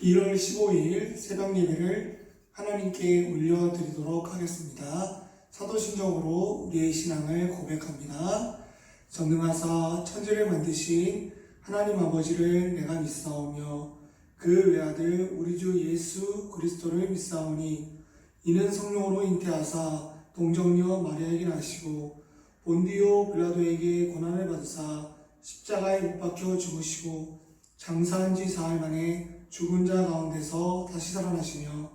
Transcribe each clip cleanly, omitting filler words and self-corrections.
1월 15일 새벽 예배를 하나님께 올려드리도록 하겠습니다. 사도신경으로 우리의 신앙을 고백합니다. 전능하사 천지를 만드신 하나님 아버지를 내가 믿사오며 그 외아들 우리 주 예수 그리스도를 믿사오니 이는 성령으로 잉태하사 동정녀 마리아에게 나시고 본디오 빌라도에게 고난을 받으사 십자가에 못 박혀 죽으시고 장사한 지 사흘 만에 죽은 자 가운데서 다시 살아나시며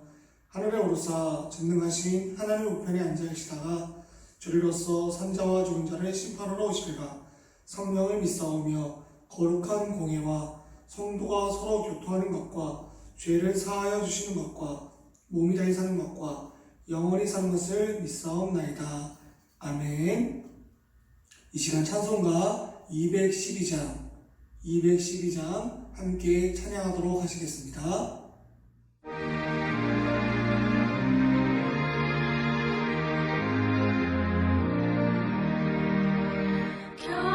하늘에 오르사 전능하신 하나님 우편에 앉아 계시다가 저리로서 산자와 죽은 자를 심판하러 오시리라. 성령을 믿사오며 거룩한 공예와 성도가 서로 교통하는 것과 죄를 사하여 주시는 것과 몸이 다히 사는 것과 영원히 사는 것을 믿사옵나이다. 아멘. 이 시간 찬송가 212장 함께 찬양하도록 하시겠습니다.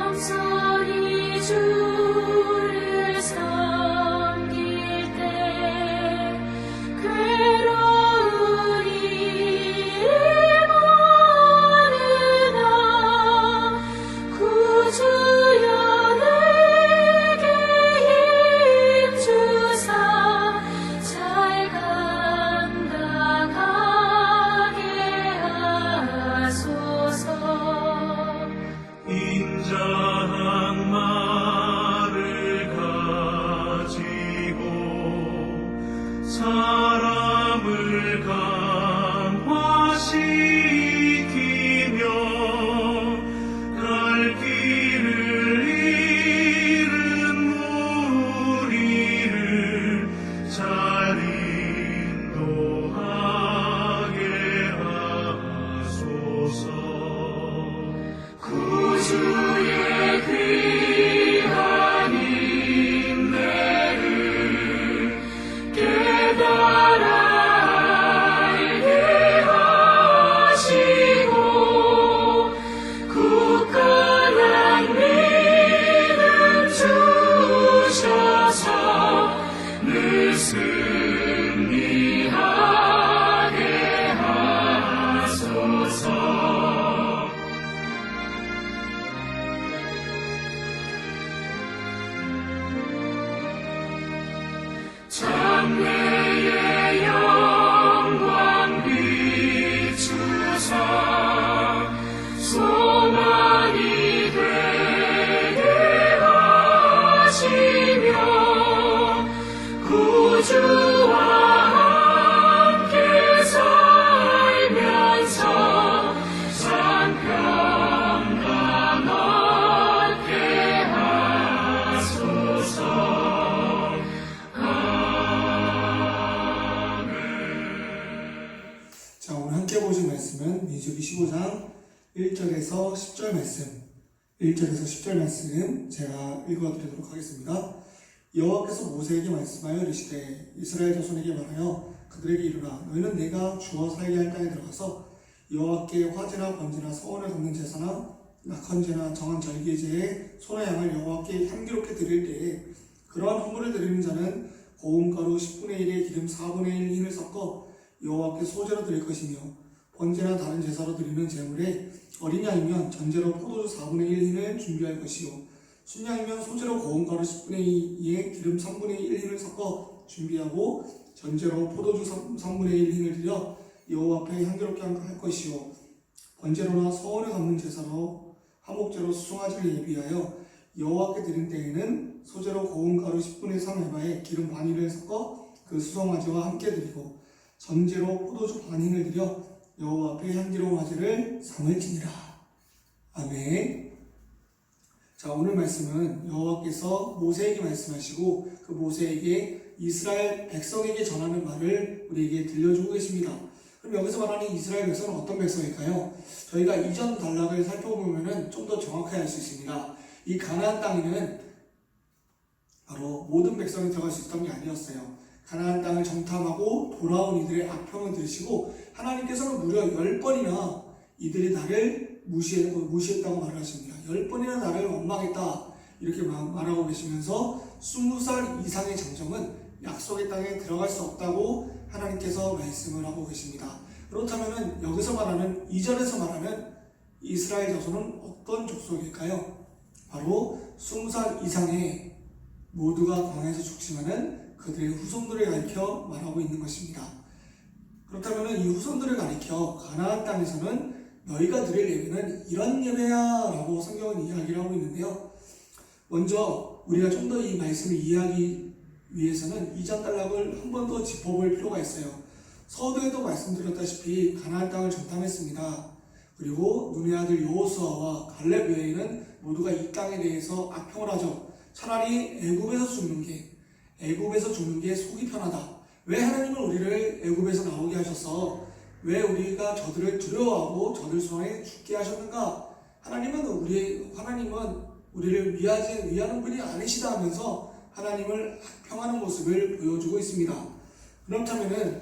겸손히 주를 섬길 때 괴로운 일을 모르나 구주여 인자한 말을 가지고 사람을 감화시키며 갈 길을 잃은 무리를 잘 인도하게 하소서. 구주의 귀한 인내를 깨달아 알게 하시고 굳건한 믿음 주셔서 늘 승리하게 하소서. 장래의 영광 비추사 소망이 되게 하시며 구주와 함께 살면서 상평강 얻게 하소서. 자, 오늘 함께 보신 말씀은 민수기 15장 1절에서 10절 말씀, 1절에서 10절 말씀 제가 읽어드리도록 하겠습니다. 여호와께서 모세에게 말씀하여 이르시되 이스라엘 자손에게 말하여 그들에게 이르라. 너희는 내가 주어 살게 할 땅에 들어가서 여호와께 화제나 번제나 서원을 걷는 제사나 낙헌제나 정한 절기의 제에 소나 양을 여호와께 향기롭게 드릴 때에 그러한 헌물을 드리는 자는 고운가루 10분의 1에 기름 4분의 1 흰을 섞어 여호와께 소제로 드릴 것이며 번제나 다른 제사로 드리는 제물에 어린 양이면 전제로 포도주 4분의 1 흰을 준비할 것이요 순양이면 소제로 고운 가루 10분의 2에 기름 3분의 1 흰을 섞어 준비하고 전제로 포도주 3분의 1 흰을 드려 여호와 앞에 향기롭게 할 것이요 번제로나 서원을 갚는 제사로 화목제로 수송아지를 예비하여 여호와께 드린 때에는 소제로 고운 가루 10분의 3 에바에 기름 반이를 섞어 그 수송아지와 함께 드리고 전제로 포도주 반인을 드려 여호와 앞에 향기로운 화제를 상을 지니라. 아멘. 자, 오늘 말씀은 여호와께서 모세에게 말씀하시고 그 모세에게 이스라엘 백성에게 전하는 말을 우리에게 들려주고 계십니다. 그럼 여기서 말하는 이스라엘 백성은 어떤 백성일까요? 저희가 이전 단락을 살펴보면 좀 더 정확하게 알 수 있습니다. 이 가나안 땅에는 바로 모든 백성이 들어갈 수 있던 게 아니었어요. 가나안 땅을 정탐하고 돌아온 이들의 악평을 들으시고 하나님께서는 무려 10번이나 이들이 나를 무시했다고 말하십니다. 10번이나 나를 원망했다 이렇게 말하고 계시면서 20살 이상의 장정은 약속의 땅에 들어갈 수 없다고 하나님께서 말씀을 하고 계십니다. 그렇다면 여기서 말하는 이전에서 말하는 이스라엘 자손은 어떤 족속일까요? 바로 20살 이상의 모두가 광야에서 죽지만은 그들의 후손들을 가리켜 말하고 있는 것입니다. 그렇다면 이 후손들을 가리켜 가나안 땅에서는 너희가 드릴 예배는 이런 예배야 라고 성경은 이야기를 하고 있는데요. 먼저 우리가 좀 더 이 말씀을 이해하기 위해서는 이전 단락을 한 번 더 짚어볼 필요가 있어요. 서두에도 말씀드렸다시피 가나안 땅을 정탐했습니다. 그리고 눈의 아들 여호수아와 갈렙 외에는 모두가 이 땅에 대해서 악평을 하죠. 차라리 애굽에서 죽는 게 속이 편하다. 왜 하나님은 우리를 애굽에서 나오게 하셔서 왜 우리가 저들을 두려워하고 저들 손에 죽게 하셨는가? 하나님은 우리를 위하는 분이 아니시다 하면서 하나님을 악평하는 모습을 보여주고 있습니다. 그렇다면은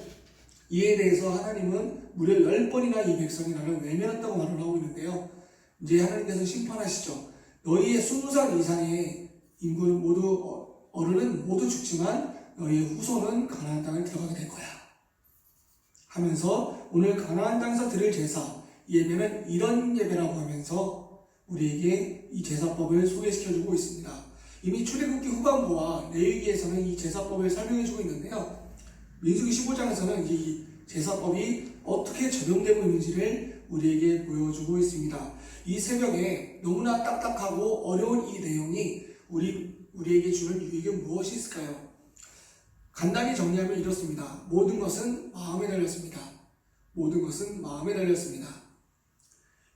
이에 대해서 하나님은 무려 10번이나 이 백성이 나를 외면했다고 말을 하고 있는데요. 이제 하나님께서 심판하시죠. 너희의 20살 이상의 인구는 어른은 모두 죽지만 너희의 후손은 가나안 땅을 들어가게 될 거야 하면서 오늘 가나안 땅에서 드릴 제사 예배는 이런 예배라고 하면서 우리에게 이 제사법을 소개시켜주고 있습니다. 이미 출애굽기 후반부와 레위기에서는 이 제사법을 설명해주고 있는데요. 민수기 15장에서는 이 제사법이 어떻게 적용되고 있는지를 우리에게 보여주고 있습니다. 이 새벽에 너무나 딱딱하고 어려운 이 내용이 우리에게 주는 유익은 무엇이 있을까요? 간단히 정리하면 이렇습니다. 모든 것은 마음에 달렸습니다.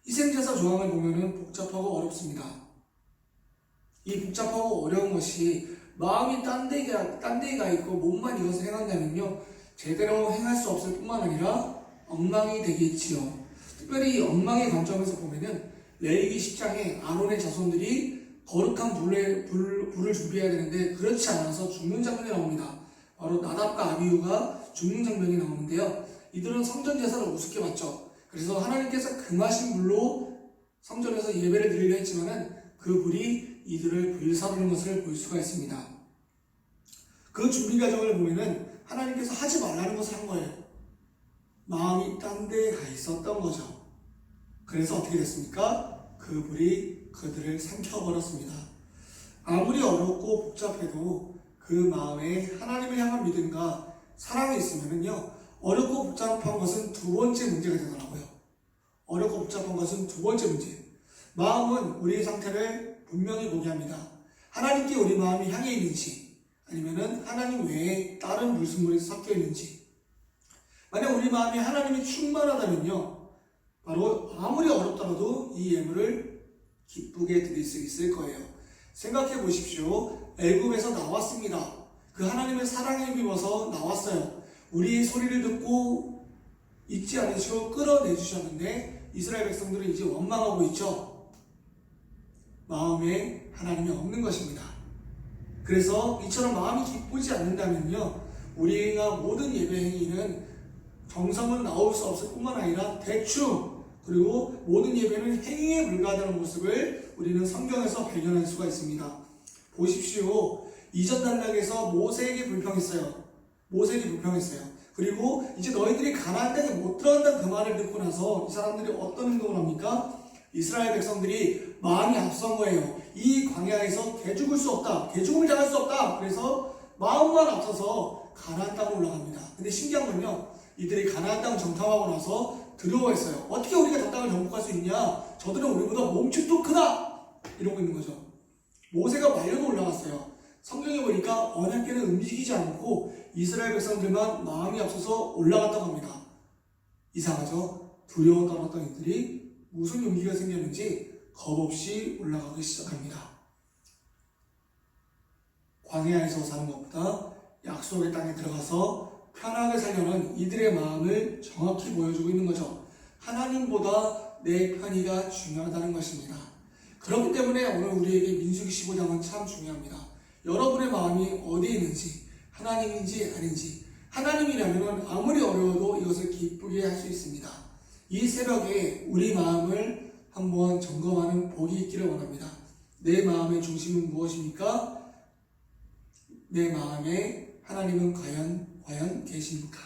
희생제사 조항을 보면은 복잡하고 어렵습니다. 이 복잡하고 어려운 것이 마음이 딴 데 가 있고 몸만 이것을 행한다면요 제대로 행할 수 없을 뿐만 아니라 엉망이 되겠지요. 특별히 이 엉망의 관점에서 보면은 레위기 10장에 아론의 자손들이 거룩한 불을 준비해야 되는데 그렇지 않아서 죽는 장면이 나옵니다. 바로 나답과 아비후가 죽는 장면이 나오는데요. 이들은 성전 제사를 우습게 봤죠. 그래서 하나님께서 금하신 불로 성전에서 예배를 드리려 했지만은 그 불이 이들을 불사르는 것을 볼 수가 있습니다. 그 준비 과정을 보면은 하나님께서 하지 말라는 것을 한 거예요. 마음이 딴 데에 가 있었던 거죠. 그래서 어떻게 됐습니까? 그 불이 그들을 삼켜버렸습니다. 아무리 어렵고 복잡해도 그 마음에 하나님을 향한 믿음과 사랑이 있으면은요, 어렵고 복잡한 것은 두 번째 문제가 되더라고요. 어렵고 복잡한 것은 두 번째 문제. 마음은 우리의 상태를 분명히 보게 합니다. 하나님께 우리 마음이 향해 있는지, 아니면은 하나님 외에 다른 물순물이 섞여 있는지. 만약 우리 마음이 하나님이 충만하다면요, 바로 아무리 어렵더라도 이 예물을 기쁘게 드릴 수 있을 거예요. 생각해 보십시오. 애굽에서 나왔습니다. 그 하나님의 사랑에 힘입어서 나왔어요. 우리의 소리를 듣고 잊지 않으시고 끌어내주셨는데 이스라엘 백성들은 이제 원망하고 있죠. 마음에 하나님이 없는 것입니다. 그래서 이처럼 마음이 기쁘지 않는다면요, 우리가 모든 예배 행위는 정성은 나올 수 없을 뿐만 아니라 대충, 그리고 모든 예배는 행위에 불과하다는 모습을 우리는 성경에서 발견할 수가 있습니다. 보십시오. 이전 단락에서 모세에게 불평했어요. 그리고 이제 너희들이 가나안 땅에 못 들어간다는 그 말을 듣고 나서 이 사람들이 어떤 행동을 합니까? 이스라엘 백성들이 마음이 앞선 거예요. 이 광야에서 개죽을 수 없다. 개죽음을 당할 수 없다. 그래서 마음만 앞서서 가나안 땅으로 올라갑니다. 근데 신기한 건요, 이들이 가나안 땅을 정탐하고 나서 두려워했어요. 어떻게 우리가 저 땅을 정복할 수 있냐? 저들은 우리보다 몸집도 크다! 이러고 있는 거죠. 모세가 말려도 올라갔어요. 성경에 보니까 언약궤는 움직이지 않고 이스라엘 백성들만 마음이 앞서서 올라갔다고 합니다. 이상하죠? 두려워 떨었던 이들이 무슨 용기가 생겼는지 겁없이 올라가기 시작합니다. 광야에서 사는 것보다 약속의 땅에 들어가서 편하게 살려는 이들의 마음을 정확히 보여주고 있는 거죠. 하나님보다 내 편의가 중요하다는 것입니다. 그렇기 때문에 오늘 우리에게 민수기 15장은 참 중요합니다. 여러분의 마음이 어디에 있는지, 하나님인지 아닌지, 하나님이라면 아무리 어려워도 이것을 기쁘게 할 수 있습니다. 이 새벽에 우리 마음을 한번 점검하는 복이 있기를 원합니다. 내 마음의 중심은 무엇입니까? 내 마음에 하나님은 과연 계십니까?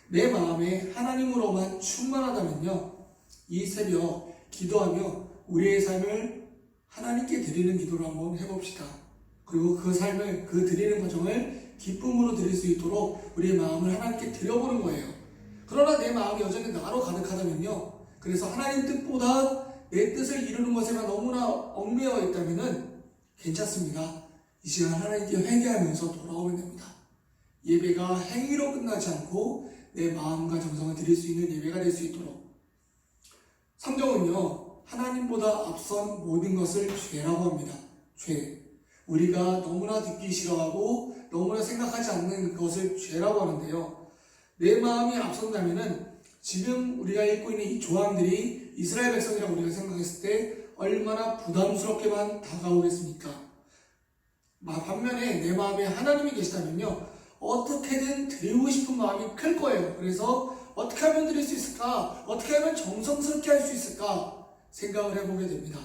내 마음에 하나님으로만 충만하다면요, 이 새벽 기도하며 우리의 삶을 하나님께 드리는 기도를 한번 해봅시다. 그리고 그 삶을, 그 드리는 과정을 기쁨으로 드릴 수 있도록 우리의 마음을 하나님께 드려보는 거예요. 그러나 내 마음이 여전히 나로 가득하다면요, 그래서 하나님 뜻보다 내 뜻을 이루는 것에만 너무나 얽매여 있다면은 괜찮습니다. 이 시간 하나님께 회개하면서 돌아오면 됩니다. 예배가 행위로 끝나지 않고 내 마음과 정성을 드릴 수 있는 예배가 될 수 있도록. 성경은요, 하나님보다 앞선 모든 것을 죄라고 합니다. 죄. 우리가 너무나 듣기 싫어하고 너무나 생각하지 않는 것을 죄라고 하는데요, 내 마음이 앞선다면은 지금 우리가 읽고 있는 이 조항들이 이스라엘 백성이라고 우리가 생각했을 때 얼마나 부담스럽게만 다가오겠습니까? 반면에 내 마음에 하나님이 계시다면요, 어떻게든 드리고 싶은 마음이 클 거예요. 그래서 어떻게 하면 드릴 수 있을까? 어떻게 하면 정성스럽게 할 수 있을까? 생각을 해보게 됩니다.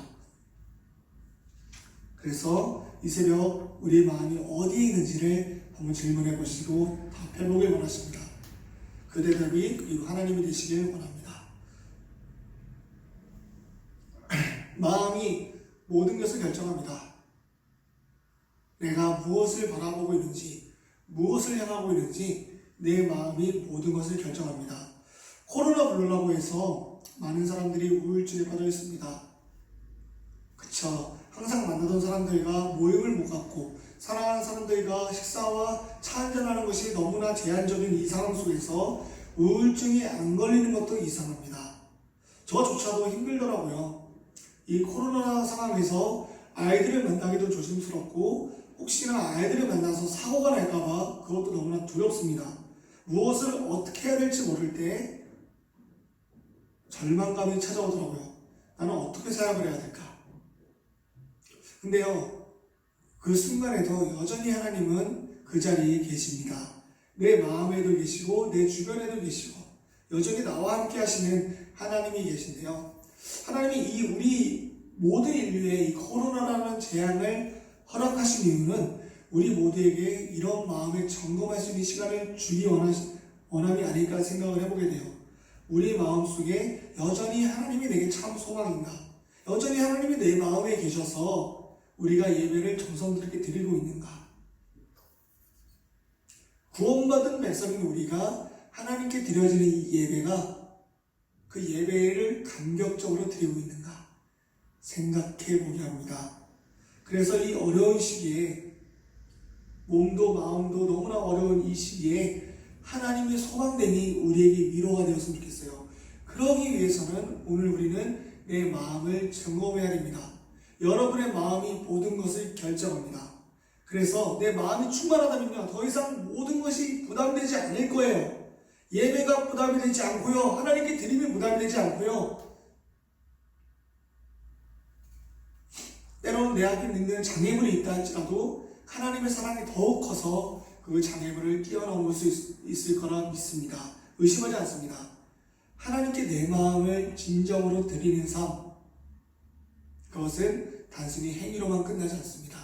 그래서 이 새벽 우리의 마음이 어디에 있는지를 한번 질문해 보시고 답해보길 원하십니다. 그 대답이 그리고 하나님이 되시길 원합니다. 마음이 모든 것을 결정합니다. 내가 무엇을 바라보고 있는지, 무엇을 향하고 있는지 내 마음이 모든 것을 결정합니다. 코로나 블루라고 해서 많은 사람들이 우울증에 빠져 있습니다. 그쵸? 항상 만나던 사람들과 모임을 못 갖고 사랑하는 사람들과 식사와 차 한잔하는 것이 너무나 제한적인 이 상황 속에서 우울증이 안 걸리는 것도 이상합니다. 저조차도 힘들더라고요. 이 코로나 상황에서 아이들을 만나기도 조심스럽고 혹시나 아이들을 만나서 사고가 날까봐 그것도 너무나 두렵습니다. 무엇을 어떻게 해야 될지 모를 때 절망감이 찾아오더라고요. 나는 어떻게 생각을 해야 될까? 근데요, 그 순간에도 여전히 하나님은 그 자리에 계십니다. 내 마음에도 계시고 내 주변에도 계시고 여전히 나와 함께 하시는 하나님이 계신데요, 하나님이 이 우리 모든 인류의 이 코로나라는 재앙을 허락하신 이유는 우리 모두에게 이런 마음을 점검할 수 있는 시간을 주기 원함이 아닐까 생각을 해보게 돼요. 우리 마음속에 여전히 하나님이 내게 참 소망인가? 여전히 하나님이 내 마음에 계셔서 우리가 예배를 정성스럽게 드리고 있는가? 구원받은 백성인 우리가 하나님께 드려지는 이 예배가 그 예배를 감격적으로 드리고 있는가? 생각해 보게 합니다. 그래서 이 어려운 시기에 몸도 마음도 너무나 어려운 이 시기에 하나님의 소망됨이 우리에게 위로가 되었으면 좋겠어요. 그러기 위해서는 오늘 우리는 내 마음을 점검해야 됩니다. 여러분의 마음이 모든 것을 결정합니다. 그래서 내 마음이 충만하다면요, 더 이상 모든 것이 부담되지 않을 거예요. 예배가 부담이 되지 않고요, 하나님께 드림이 부담이 되지 않고요, 때로는 내 앞에 있는 장애물이 있다 할지라도 하나님의 사랑이 더욱 커서 그 장애물을 뛰어넘을 수 있을 거라 믿습니다. 의심하지 않습니다. 하나님께 내 마음을 진정으로 드리는 삶, 그것은 단순히 행위로만 끝나지 않습니다.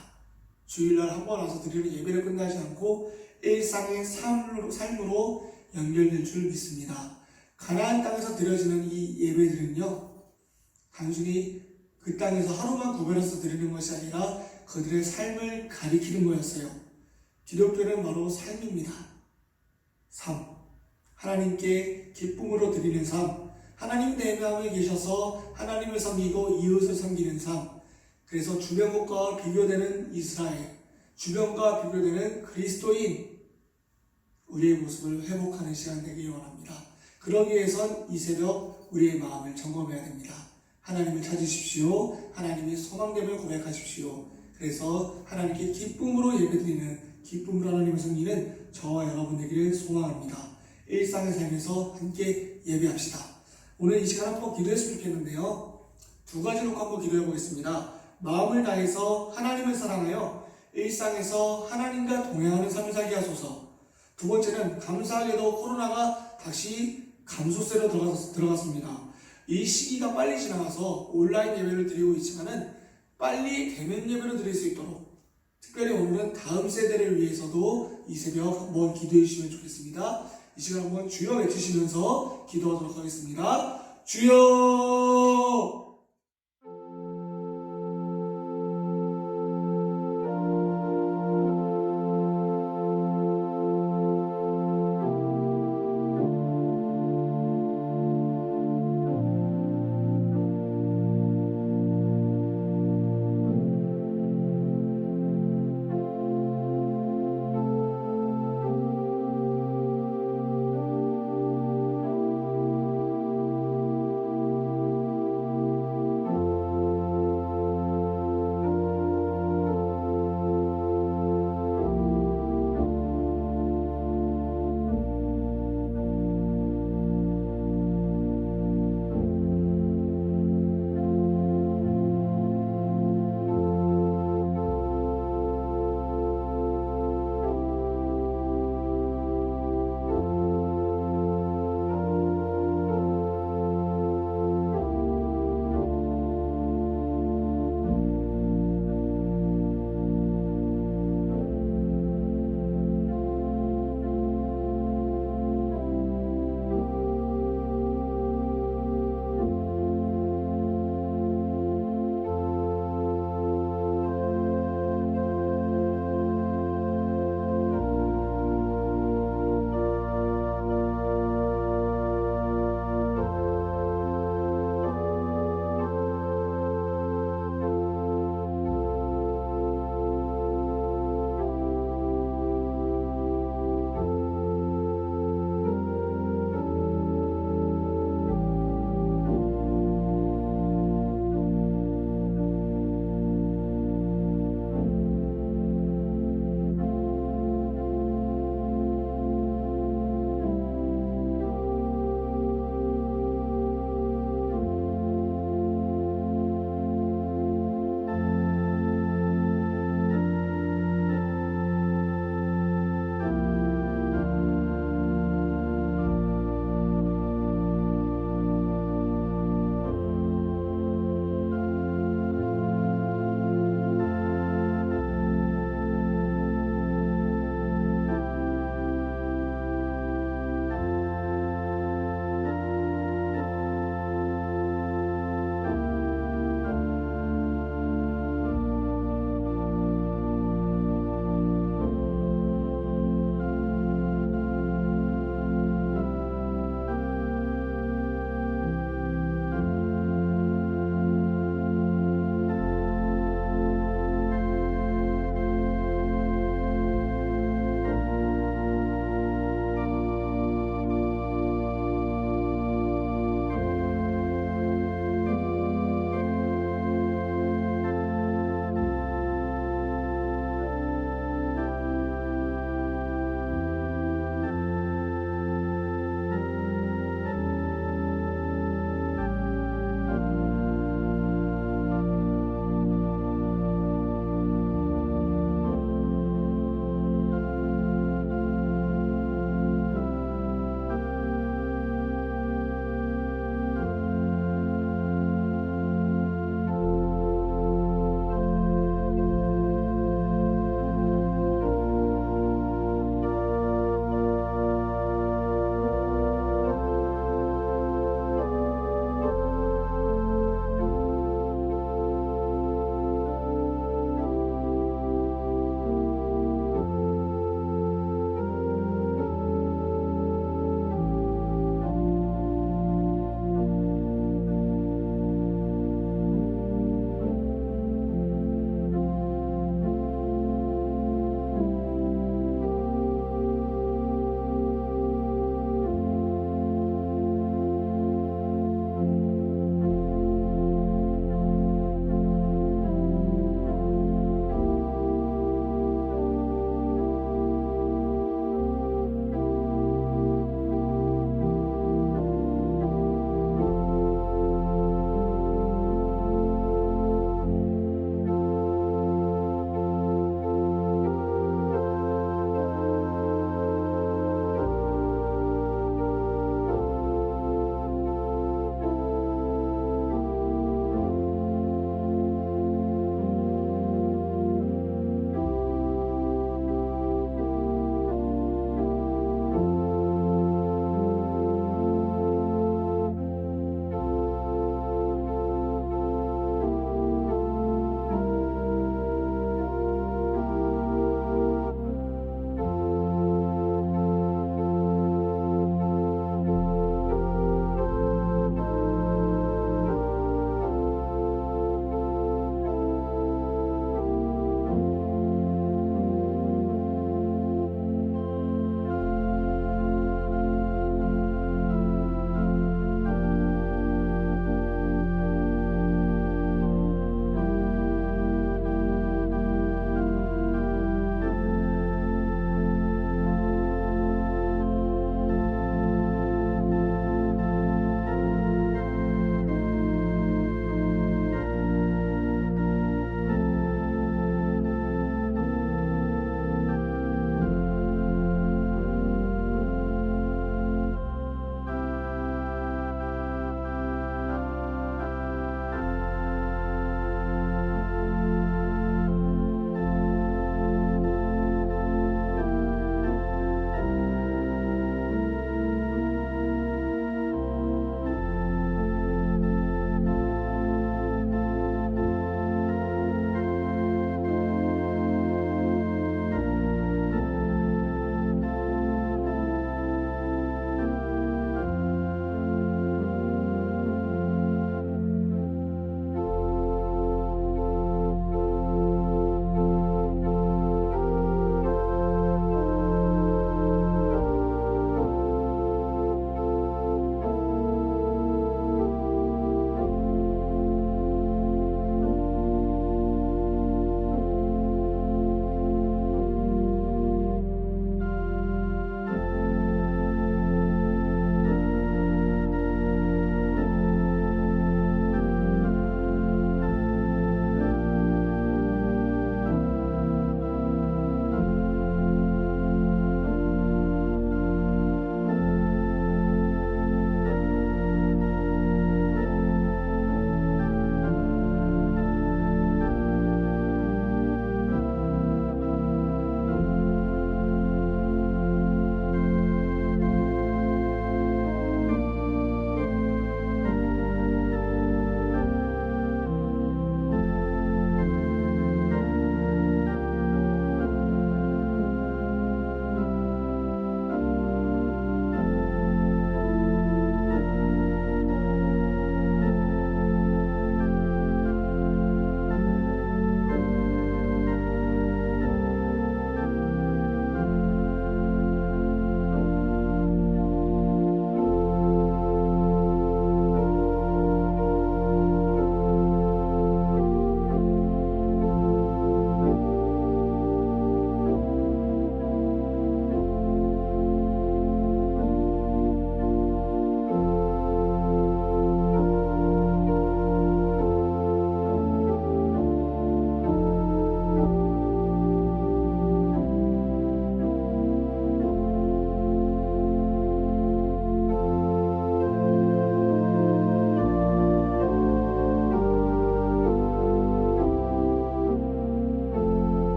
주일날 한 번 와서 드리는 예배를 끝나지 않고 일상의 삶으로 연결될 줄 믿습니다. 가나안 땅에서 드려지는 이 예배들은요, 단순히 그 땅에서 하루만 구별해서 드리는 것이 아니라 그들의 삶을 가리키는 거였어요. 기독교는 바로 삶입니다. 삶. 하나님께 기쁨으로 드리는 삶. 하나님 내 마음에 계셔서 하나님을 섬기고 이웃을 섬기는 삶. 그래서 주변국가와 비교되는 이스라엘, 주변과 비교되는 그리스도인, 우리의 모습을 회복하는 시간 되길 원합니다. 그러기 위해선 이 새벽 우리의 마음을 점검해야 됩니다. 하나님을 찾으십시오. 하나님의 소망됨을 고백하십시오. 그래서 하나님께 기쁨으로 예배드리는, 기쁨으로 하나님을 섬기는 저와 여러분 되기를 소망합니다. 일상의 삶에서 함께 예배합시다. 오늘 이 시간 한번 기도했으면 좋겠는데요, 두 가지 놓고 한번 기도해 보겠습니다. 마음을 다해서 하나님을 사랑하여 일상에서 하나님과 동행하는 삶을 살게 하소서. 두 번째는 감사하게도 코로나가 다시 감소세로 들어갔습니다. 이 시기가 빨리 지나가서 온라인 예배를 드리고 있지만은 빨리 대면 예배를 드릴 수 있도록, 특별히 오늘은 다음 세대를 위해서도 이 새벽 한번 기도해 주시면 좋겠습니다. 이 시간 한번 주여 외치시면서 기도하도록 하겠습니다. 주여!